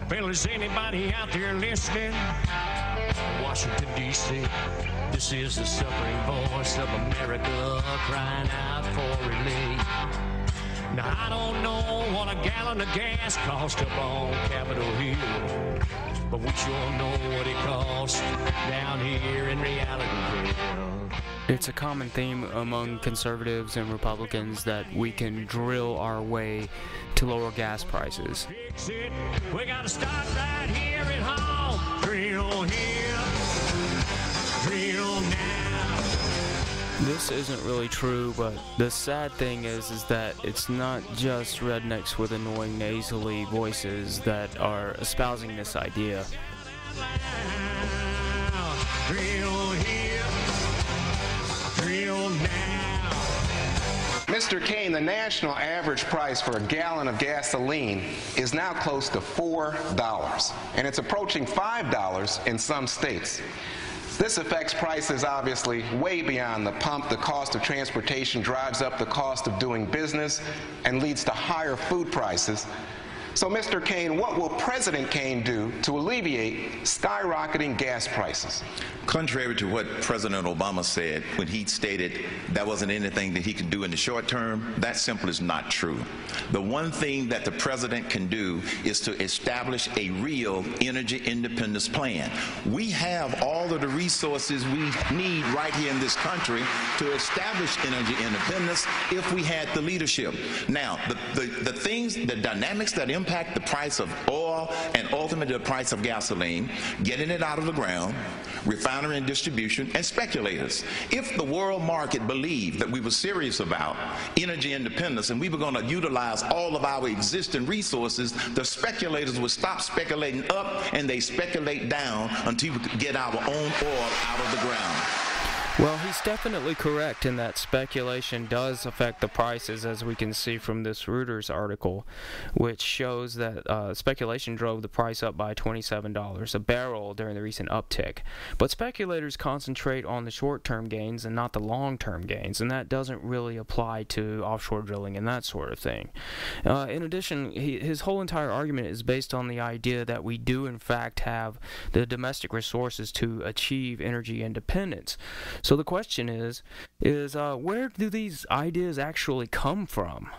Well, is anybody out there listening? Washington, D.C., this is the suffering voice of America crying out for relief. Now, I don't know what a gallon of gas cost up on Capitol Hill, but we sure know what it costs down here in reality. It's a common theme among conservatives and Republicans that we can drill our way to lower gas prices. Fix it. We gotta start right here at home. Drill here, drill now. This isn't really true, but the sad thing is that it's not just rednecks with annoying nasally voices that are espousing this idea. Drill here, drill now. Mr. Kane, the national average price for a gallon of gasoline is now close to $4, and it's approaching $5 in some states. This affects prices obviously way beyond the pump. The cost of transportation drives up the cost of doing business and leads to higher food prices. So, Mr. Kane, what will President Kane do to alleviate skyrocketing gas prices? Contrary to what President Obama said when he stated that wasn't anything that he could do in the short term, that simply is not true. The one thing that the president can do is to establish a real energy independence plan. We have all of the resources we need right here in this country to establish energy independence if we had the leadership. Now, the dynamics that impact the price of oil and ultimately the price of gasoline, getting it out of the ground, refinery and distribution, and speculators. If the world market believed that we were serious about energy independence and we were going to utilize all of our existing resources, the speculators would stop speculating up and they speculate down until we could get our own oil out of the ground. Well, he's definitely correct in that speculation does affect the prices, as we can see from this Reuters article, which shows that speculation drove the price up by $27 a barrel during the recent uptick. But speculators concentrate on the short-term gains and not the long-term gains, and that doesn't really apply to offshore drilling and that sort of thing. In addition, his whole entire argument is based on the idea that we do, in fact, have the domestic resources to achieve energy independence. So the question is where do these ideas actually come from?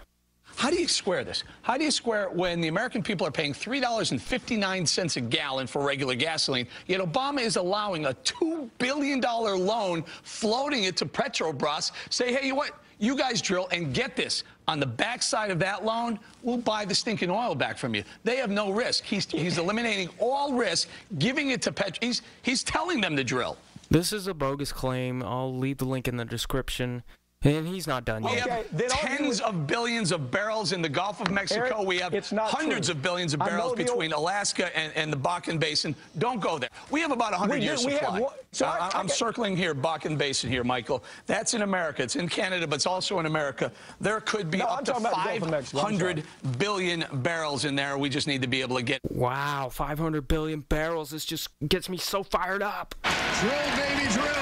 How do you square this? How do you square it when the American people are paying $3.59 a gallon for regular gasoline, yet Obama is allowing a $2 billion loan, floating it to Petrobras, say, hey, you know what? You guys drill, and get this. On the backside of that loan, we'll buy the stinking oil back from you. They have no risk. He's eliminating all risk, giving it to Petrobras. He's telling them to drill. This is a bogus claim. I'll leave the link in the description. And he's not done yet. We have tens of billions of barrels in the Gulf of Mexico. Eric, we have hundreds of billions of barrels between Alaska and the Bakken Basin. Don't go there. We have about 100 years supply. I'm circling here, Bakken Basin here, Michael. That's in America. It's in Canada, but it's also in America. There could be up to 500 billion barrels in there. We just need to be able to get. Wow, 500 billion barrels. This just gets me so fired up. Drill, baby, drill.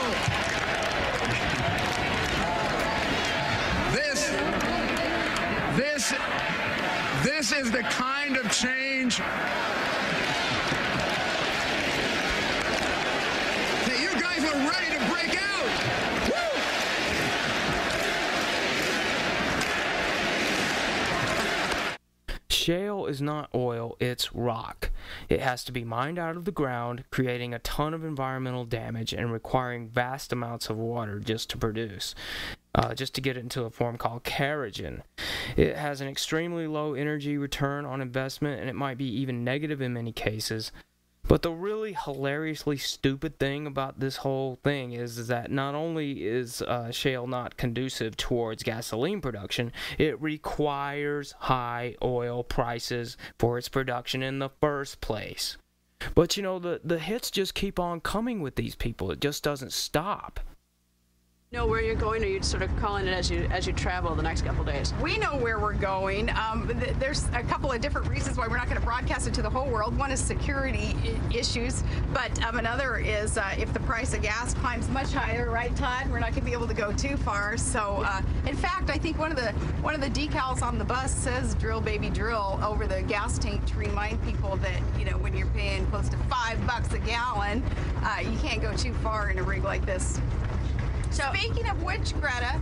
This is the kind of change that you guys were ready to break out. Woo! Shale is not oil, it's rock. It has to be mined out of the ground, creating a ton of environmental damage and requiring vast amounts of water just to produce. Just to get it into a form called kerogen. It has an extremely low energy return on investment, and it might be even negative in many cases. But the really hilariously stupid thing about this whole thing is that not only is shale not conducive towards gasoline production, it requires high oil prices for its production in the first place. But you know, the hits just keep on coming with these people. It just doesn't stop. Know where you're going, or you're sort of calling it as you travel the next couple days? We know where we're going. There's a couple of different reasons why we're not going to broadcast it to the whole world. One is security issues, but another is if the price of gas climbs much higher, right, Todd? We're not going to be able to go too far. So, in fact, I think one of the decals on the bus says "Drill, baby, drill" over the gas tank to remind people that, you know, when you're paying close to $5 a gallon, you can't go too far in a rig like this. So, speaking of which, Greta,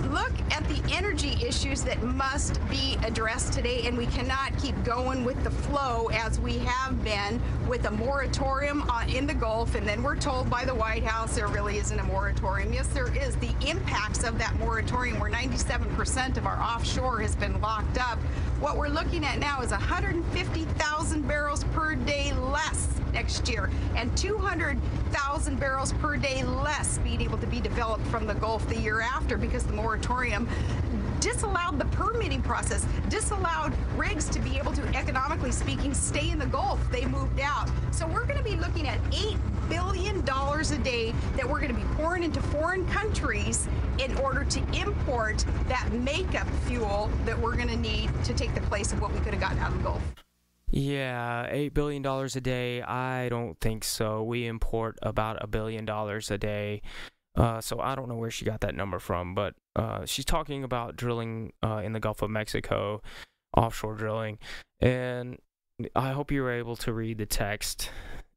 look at the energy issues that must be addressed today, and we cannot keep going with the flow as we have been with a moratorium in the Gulf, and then we're told by the White House there really isn't a moratorium. Yes, there is. The impacts of that moratorium, where 97% of our offshore has been locked up, what we're looking at now is 150,000 barrels per day less next year, and 200,000 barrels per day less being able to be developed from the Gulf the year after, because the moratorium disallowed the permitting process, disallowed rigs to be able to, economically speaking, stay in the Gulf. They moved out. So we're going to be looking at $8 billion a day that we're going to be pouring into foreign countries in order to import that makeup fuel that we're going to need to take the place of what we could have gotten out of the Gulf. Yeah, $8 billion a day, I don't think so. We import about $1 billion a day. So I don't know where she got that number from, but she's talking about drilling in the Gulf of Mexico, offshore drilling. And I hope you were able to read the text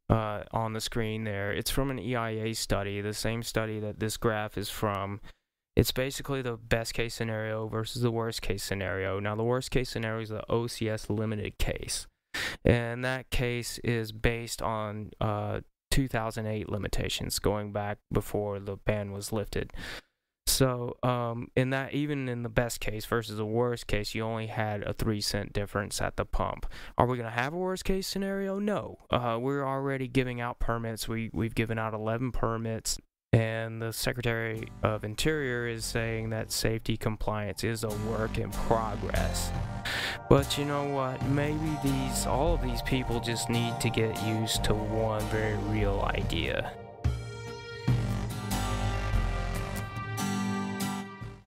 on the screen there. It's from an EIA study, the same study that this graph is from. It's basically the best case scenario versus the worst case scenario. Now, the worst case scenario is the OCS limited case. And that case is based on 2008 limitations, going back before the ban was lifted. So in that, even in the best case versus the worst case, you only had a 3-cent difference at the pump. Are we going to have a worst case scenario? No. We're already giving out permits. We've given out 11 permits. And the Secretary of Interior is saying that safety compliance is a work in progress. But you know what? Maybe all of these people just need to get used to one very real idea.